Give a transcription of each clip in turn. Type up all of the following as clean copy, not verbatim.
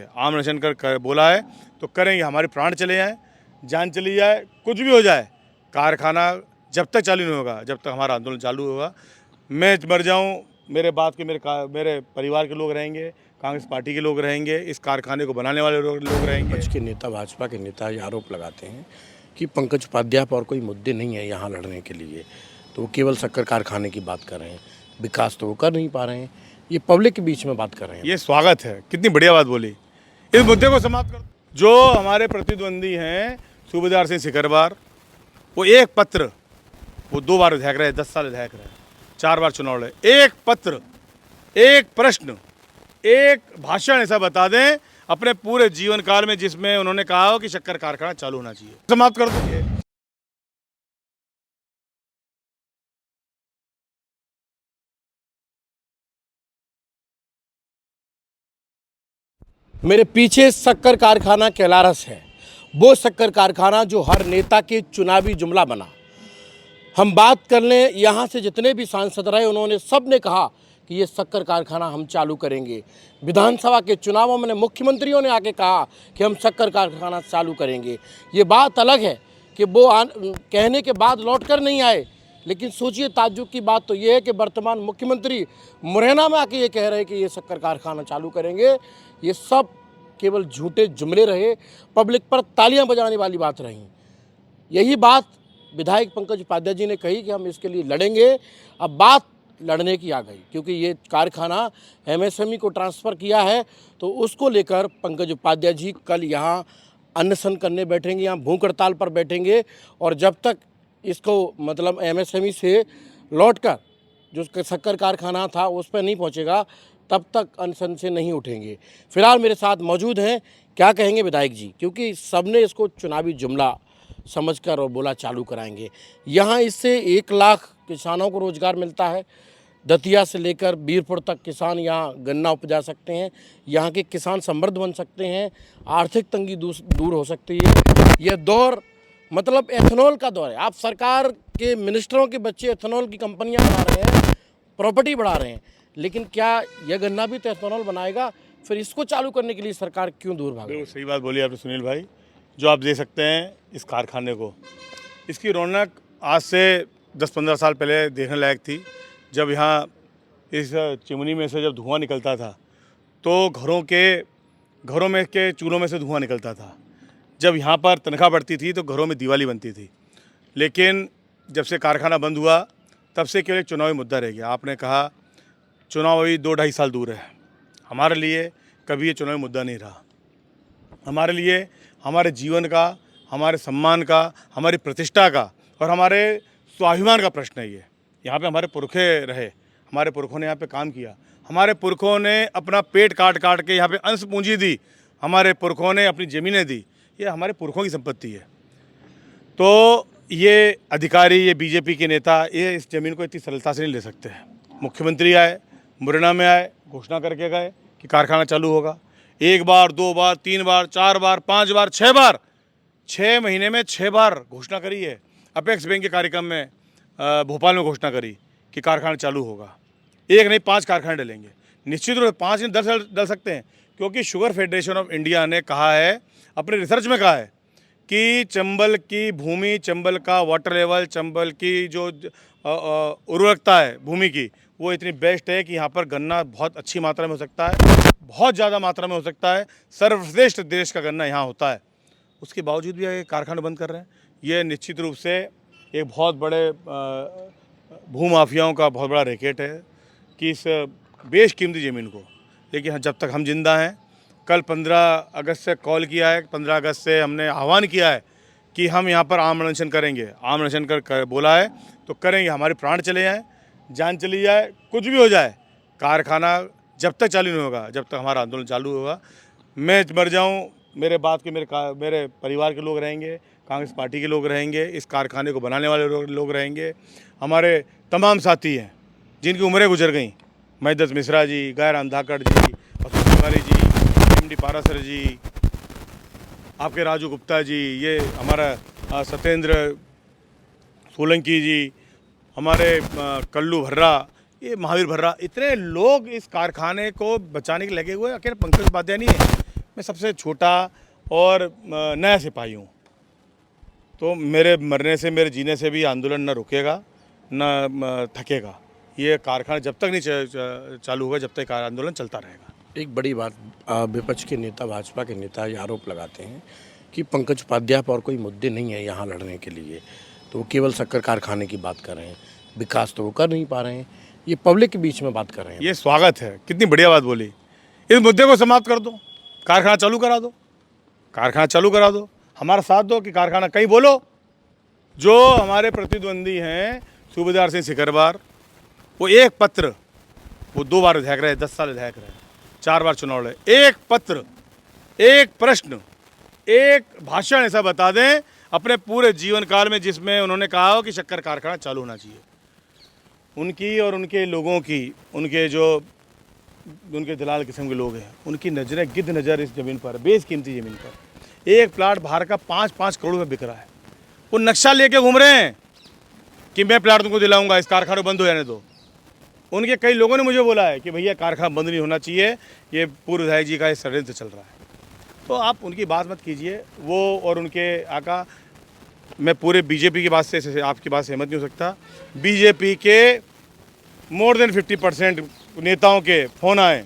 आम अनशन कर बोला है तो करेंगे। हमारे प्राण चले जाएं, जान चली जाए, कुछ भी हो जाए, कारखाना जब तक चालू नहीं होगा, जब तक हमारा आंदोलन चालू होगा। मैं मर जाऊं, मेरे बाद के मेरे परिवार के लोग रहेंगे, कांग्रेस पार्टी के लोग रहेंगे, इस कारखाने को बनाने वाले लोग रहेंगे। विपक्ष के नेता, भाजपा के नेता ये आरोप लगाते हैं कि पंकज उपाध्याय पर कोई मुद्दे नहीं है यहाँ लड़ने के लिए, तो वो केवल शक्कर कारखाने की बात कर रहे हैं, विकास तो वो कर नहीं पा रहे हैं, ये पब्लिक के बीच में बात कर रहे हैं। ये स्वागत है, कितनी बढ़िया बात बोली। इस मुद्दे को समाप्त कर। जो हमारे प्रतिद्वंदी हैं सूबेदार सिंह सिकरवार, वो एक पत्र, वो 2 बार विधायक रहे, 10 साल विधायक रहे, 4 बार चुनाव लड़े, एक पत्र, एक प्रश्न, एक भाषण ऐसा बता दें अपने पूरे जीवन काल में जिसमें उन्होंने कहा हो कि शक्कर कारखाना चालू होना चाहिए। समाप्त कर दो। मेरे पीछे शक्कर कारखाना कैलारस है, वो शक्कर कारखाना जो हर नेता के चुनावी जुमला बना। हम बात कर लें, यहाँ से जितने भी सांसद रहे उन्होंने सब ने कहा कि ये शक्कर कारखाना हम चालू करेंगे। विधानसभा के चुनावों में मुख्यमंत्रियों ने आके कहा कि हम शक्कर कारखाना चालू करेंगे। ये बात अलग है कि वो कहने के बाद लौट कर नहीं आए, लेकिन सोचिए ताज्जुब की बात तो ये है कि वर्तमान मुख्यमंत्री मुरैना में आके ये कह रहे हैं कि ये शक्कर कारखाना चालू करेंगे। ये सब केवल झूठे जुमले रहे, पब्लिक पर तालियां बजाने वाली बात रही। यही बात विधायक पंकज उपाध्याय जी ने कही कि हम इसके लिए लड़ेंगे। अब बात लड़ने की आ गई, क्योंकि ये कारखाना एमएसएमई को ट्रांसफ़र किया है, तो उसको लेकर पंकज उपाध्याय जी कल यहाँ अनशन करने बैठेंगे, यहाँ भूख हड़ताल पर बैठेंगे, और जब तक इसको मतलब एमएसएमई से लौटकर जो शक्कर कारखाना था उस पर नहीं पहुँचेगा, तब तक अनशन से नहीं उठेंगे। फिलहाल मेरे साथ मौजूद हैं, क्या कहेंगे विधायक जी, क्योंकि सबने इसको चुनावी जुमला समझकर और बोला चालू कराएंगे। यहाँ इससे 1 लाख किसानों को रोज़गार मिलता है। दतिया से लेकर बीरपुर तक किसान यहाँ गन्ना उपजा सकते हैं, यहाँ के किसान समृद्ध बन सकते हैं, आर्थिक तंगी दूर हो सकती है। यह दौर मतलब एथेनॉल का दौर है। आप सरकार के मिनिस्टरों के बच्चे एथेनॉल की कंपनियाँ बना रहे हैं, प्रॉपर्टी बढ़ा रहे हैं, लेकिन क्या यह गन्ना भी तो एथेनॉल बनाएगा? फिर इसको चालू करने के लिए सरकार क्यों दूर भागे? बिल्कुल सही बात बोली आपने सुनील भाई। जो आप देख सकते हैं इस कारखाने को, इसकी रौनक आज से 10-15 साल पहले देखने लायक थी। जब यहाँ इस चिमनी में से जब धुआं निकलता था तो घरों में के चूल्हों में से धुआं निकलता था। जब यहाँ पर तनख्वाह बढ़ती थी तो घरों में दिवाली बनती थी। लेकिन जब से कारखाना बंद हुआ तब से केवल एक चुनावी मुद्दा रह गया। आपने कहा चुनाव अभी 2-2.5 साल दूर है। हमारे लिए कभी ये चुनावी मुद्दा नहीं रहा। हमारे लिए हमारे जीवन का, हमारे सम्मान का, हमारी प्रतिष्ठा का और हमारे स्वाभिमान का प्रश्न है ये। यहाँ पे हमारे पुरखे रहे, हमारे पुरखों ने यहाँ पे काम किया, हमारे पुरखों ने अपना पेट काट काट के यहाँ पे अंश पूंजी दी, हमारे पुरखों ने अपनी ज़मीनें दी। ये हमारे पुरखों की संपत्ति है। तो ये अधिकारी, ये बीजेपी के नेता ये इस ज़मीन को इतनी सरलता से नहीं ले सकते हैं। मुख्यमंत्री आए, मुरैना में आए, घोषणा करके गए कि कारखाना चालू होगा। 1 बार, 2 बार, 3 बार, 4 बार, 5 बार, 6 बार, 6 महीने में 6 बार घोषणा करी है। अपेक्स बैंक के कार्यक्रम में भोपाल में घोषणा करी कि कारखाना चालू होगा। 1 नहीं 5 कारखाने डलेंगे। निश्चित रूप से 5 नहीं 10 डल सकते हैं, क्योंकि शुगर फेडरेशन ऑफ इंडिया ने कहा है, अपने रिसर्च में कहा है कि चंबल की भूमि, चंबल का वाटर लेवल, चंबल की जो उर्वरकता है भूमि की, वो इतनी बेस्ट है कि यहाँ पर गन्ना बहुत अच्छी मात्रा में हो सकता है, बहुत ज़्यादा मात्रा में हो सकता है। सर्वश्रेष्ठ देश का गन्ना यहाँ होता है। उसके बावजूद भी ये कारखाना बंद कर रहे हैं। ये निश्चित रूप से एक बहुत बड़े भूमाफियाओं का बहुत बड़ा रैकेट है कि इस बेशकीमती ज़मीन को, लेकिन जब तक हम जिंदा हैं, कल 15 अगस्त से कॉल किया है, 15 अगस्त से हमने आह्वान किया है कि हम यहाँ पर आम अनशन करेंगे। आम अनशन कर बोला है तो करेंगे। हमारे प्राण चले जाएं, जान चली जाए, कुछ भी हो जाए, कारखाना जब तक चालू नहीं होगा, जब तक हमारा आंदोलन चालू होगा। मैं मर जाऊं, मेरे बाद के मेरे परिवार के लोग रहेंगे, कांग्रेस पार्टी के लोग रहेंगे, इस कारखाने को बनाने वाले लोग रहेंगे, हमारे तमाम साथी हैं जिनकी उम्रें गुजर गई, महिदत मिश्रा जी, गायराम धाकड़ जी, अशोक तिवारी जी, MD पारासर जी, आपके राजू गुप्ता जी, ये हमारा सत्येंद्र सोलंकी जी, हमारे कल्लू भर्रा, ये महावीर भर्रा, इतने लोग इस कारखाने को बचाने के लगे हुए। अकेले पंकज उपाध्याय नहीं है, मैं सबसे छोटा और नया सिपाही हूँ। तो मेरे मरने से, मेरे जीने से भी आंदोलन न रुकेगा, न थकेगा। ये कारखाना जब तक नहीं चालू होगा, जब तक आंदोलन चलता रहेगा। एक बड़ी बात, विपक्ष के नेता, भाजपा के नेता ये आरोप लगाते हैं कि पंकज उपाध्याय पर कोई मुद्दे नहीं है यहाँ लड़ने के लिए, तो वो केवल शक्कर कारखाने की बात कर रहे हैं, विकास तो वो कर नहीं पा रहे हैं, ये पब्लिक के बीच में बात कर रहे हैं। ये स्वागत है, कितनी बढ़िया बात बोली। इस मुद्दे को समाप्त कर दो, कारखाना चालू करा दो, कारखाना चालू करा दो, हमारा साथ दो कि कारखाना कहीं बोलो। जो हमारे प्रतिद्वंदी हैं सूबेदार सिंह सिकरवार, वो एक पत्र, वो 2 बार विधायक रहे, 10 साल विधायक रहे, 4 बार चुनाव लड़े, एक पत्र, एक प्रश्न, एक भाषण ऐसा बता दें अपने पूरे जीवन काल में जिसमें उन्होंने कहा हो कि शक्कर कारखाना चालू होना चाहिए। उनकी और उनके लोगों की, उनके दलाल किस्म के लोग हैं, उनकी नज़रें गिद्ध नज़र इस ज़मीन पर, बेशकीमती ज़मीन पर। एक प्लाट बाहर का 5-5 करोड़ में बिक रहा है। वो नक्शा लेके घूम रहे हैं कि मैं प्लाट तुमको दिलाऊंगा, इस कारखाने बंद हो जाने दो। उनके कई लोगों ने मुझे बोला है कि भैया कारखाना बंद नहीं होना चाहिए, ये पूर्व विधायक जी का ये षड्यंत्र चल रहा है। तो आप उनकी बात मत कीजिए। वो और उनके आका, मैं पूरे बीजेपी की बात से आपकी बात सहमत नहीं हो सकता। बीजेपी के मोर देन 50% नेताओं के फ़ोन आए,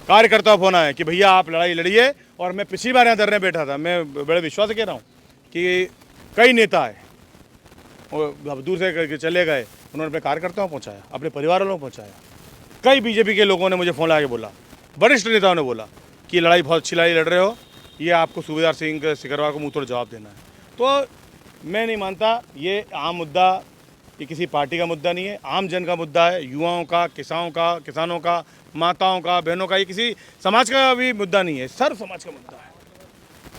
कार्यकर्ताओं फ़ोन आए कि भैया आप लड़ाई लड़िए। और मैं पिछली बार यहाँ धरने बैठा था, मैं बड़े विश्वास से कह रहा हूँ कि कई नेता आए और दूर से करके चले गए, उन्होंने अपने कार्यकर्ताओं को पहुँचाया, अपने परिवार वालों को पहुँचाया। कई बीजेपी के लोगों ने मुझे फ़ोन लगा के बोला, वरिष्ठ नेताओं ने बोला कि लड़ाई बहुत अच्छी लड़ाई लड़ रहे हो, ये आपको सूबेदार सिंह सिकरवार को मुँह तोड़ जवाब देना है। तो मैं नहीं मानता ये आम मुद्दा, ये किसी पार्टी का मुद्दा नहीं है, आम जन का मुद्दा है, युवाओं का, किसानों का, माताओं का, बहनों का। ये किसी समाज का भी मुद्दा नहीं है, सर्व समाज का मुद्दा है।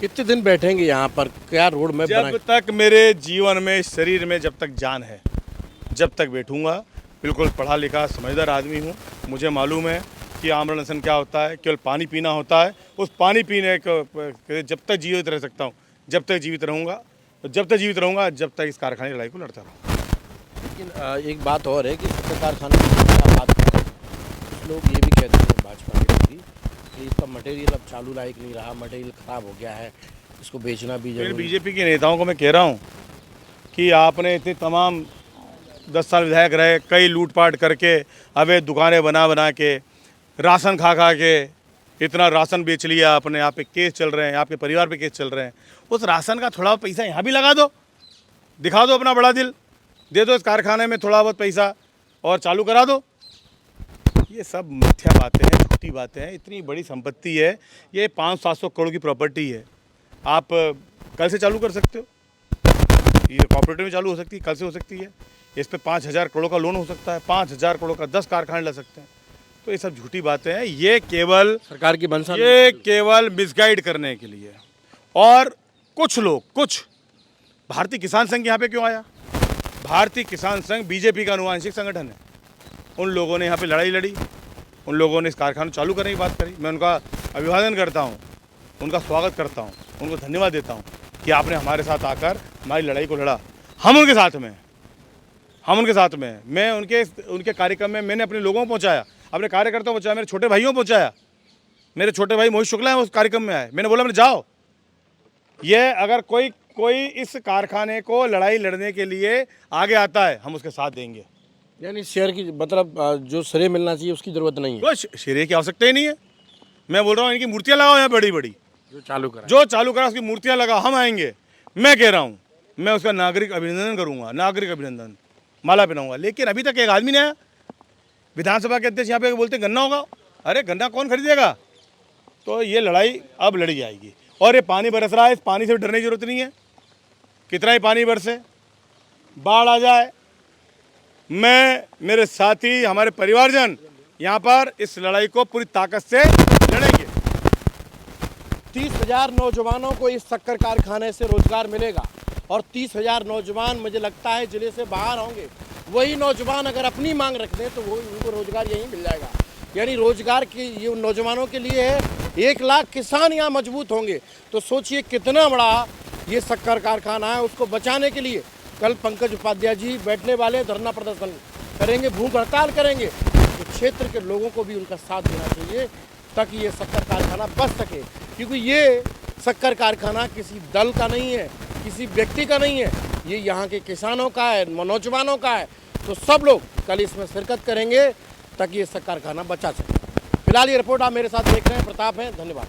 कितने दिन बैठेंगे यहाँ पर, क्या रोड मैप जब तक मेरे जीवन में, शरीर में जब तक जान है, जब तक बैठूंगा। बिल्कुल पढ़ा लिखा समझदार आदमी हूँ, मुझे मालूम है कि आमरण अनशन क्या होता है, केवल पानी पीना होता है। उस पानी पीने को जब तक जीवित रह सकता हूँ, जब तक जीवित रहूँगा, जब तक इस कारखाने की लड़ाई को लड़ता रहूँगा। लेकिन एक बात और है कि शक्कर कारखाने की बात करें, लोग ये भी कहते हैं भाजपा के लोग कि इसका मटेरियल अब चालू लायक नहीं रहा, मटेरियल ख़राब हो गया है, इसको बेचना भी फिर जरूरी। बीजेपी के नेताओं को मैं कह रहा हूँ कि आपने इतने तमाम 10 साल विधायक रहे, कई लूटपाट करके, अवैध दुकानें बना के, राशन खा के इतना राशन बेच लिया आपने। आप पे केस चल रहे हैं, आपके परिवार पे केस चल रहे हैं। उस राशन का थोड़ा पैसा यहाँ भी लगा दो, दिखा दो अपना बड़ा दिल, दे दो इस कारखाने में थोड़ा बहुत पैसा और चालू करा दो। ये सब मिथ्या बातें हैं, झूठी बातें हैं। इतनी बड़ी संपत्ति है, ये 500-700 करोड़ की प्रॉपर्टी है। आप कल से चालू कर सकते हो, ये कॉपरेटिव में चालू हो सकती है, कल से हो सकती है। इस पे 5,000 करोड़ का लोन हो सकता है, 5,000 करोड़ का 10 कारखाने लग सकते हैं। तो ये सब झूठी बातें हैं, ये केवल सरकार की मंशा, ये केवल मिसगाइड करने के लिए। और कुछ लोग, कुछ भारतीय किसान संघ यहाँ पे क्यों आया? भारतीय किसान संघ बीजेपी का अनुवांशिक संगठन है। उन लोगों ने यहाँ पे लड़ाई लड़ी, उन लोगों ने इस कारखाना चालू करने की बात करी। मैं उनका अभिवादन करता हूँ, उनका स्वागत करता हूँ, उनको धन्यवाद देता हूँ कि आपने हमारे साथ आकर हमारी लड़ाई को लड़ा। हम उनके साथ में हैं। मैं उनके कार्यक्रम में मैंने अपने लोगों को पहुँचाया, अपने कार्यकर्ताओं को पहुँचाया, मेरे छोटे भाइयों को पहुँचाया। मेरे छोटे भाई मोहित शुक्ला हैं उस कार्यक्रम में आए। मैंने बोला, मैंने जाओ, ये अगर कोई इस कारखाने को लड़ाई लड़ने के लिए आगे आता है, हम उसके साथ देंगे। यानी शेयर की, मतलब जो श्रेय मिलना चाहिए उसकी ज़रूरत नहीं है, कोई श्रेय की आवश्यकता ही नहीं है। मैं बोल रहा हूँ इनकी मूर्तियाँ लगाओ यहाँ बड़ी बड़ी, जो चालू करा उसकी मूर्तियाँ लगाओ, हम आएंगे। मैं कह रहा हूँ, मैं उसका नागरिक अभिनंदन करूँगा, नागरिक अभिनंदन, माला पहनाऊँगा। लेकिन अभी तक एक आदमी नहीं आया। विधानसभा के अध्यक्ष यहाँ पे बोलते गन्ना होगा, अरे गन्ना कौन खरीदेगा? तो ये लड़ाई अब लड़ी जाएगी। और ये पानी बरस रहा है, इस पानी से भी डरने की जरूरत नहीं है। कितना ही पानी बरसे, बाढ़ आ जाए, मैं, मेरे साथी, हमारे परिवारजन यहाँ पर इस लड़ाई को पूरी ताकत से लड़ेंगे। 30,000 नौजवानों को इस शक्कर कारखाने से रोजगार मिलेगा और 30,000 नौजवान मुझे लगता है जिले से बाहर होंगे। वही नौजवान अगर अपनी मांग रख दें तो वो उनको रोजगार यहीं मिल जाएगा। यानी रोजगार की ये उन नौजवानों के लिए है। 1 लाख किसान यहाँ मजबूत होंगे। तो सोचिए कितना बड़ा ये शक्कर कारखाना है। उसको बचाने के लिए कल पंकज उपाध्याय जी बैठने वाले, धरना प्रदर्शन करेंगे, भूख हड़ताल करेंगे। तो क्षेत्र के लोगों को भी उनका साथ देना चाहिए ताकि ये शक्कर कारखाना बच सके, क्योंकि ये शक्कर कारखाना किसी दल का नहीं है, किसी व्यक्ति का नहीं है, ये यहाँ के किसानों का है, नौजवानों का है। तो सब लोग कल इसमें शिरकत करेंगे ताकि ये शक्कर कारखाना बचा सके। फिलहाल ये रिपोर्ट आप मेरे साथ देख रहे हैं, प्रताप हैं, धन्यवाद।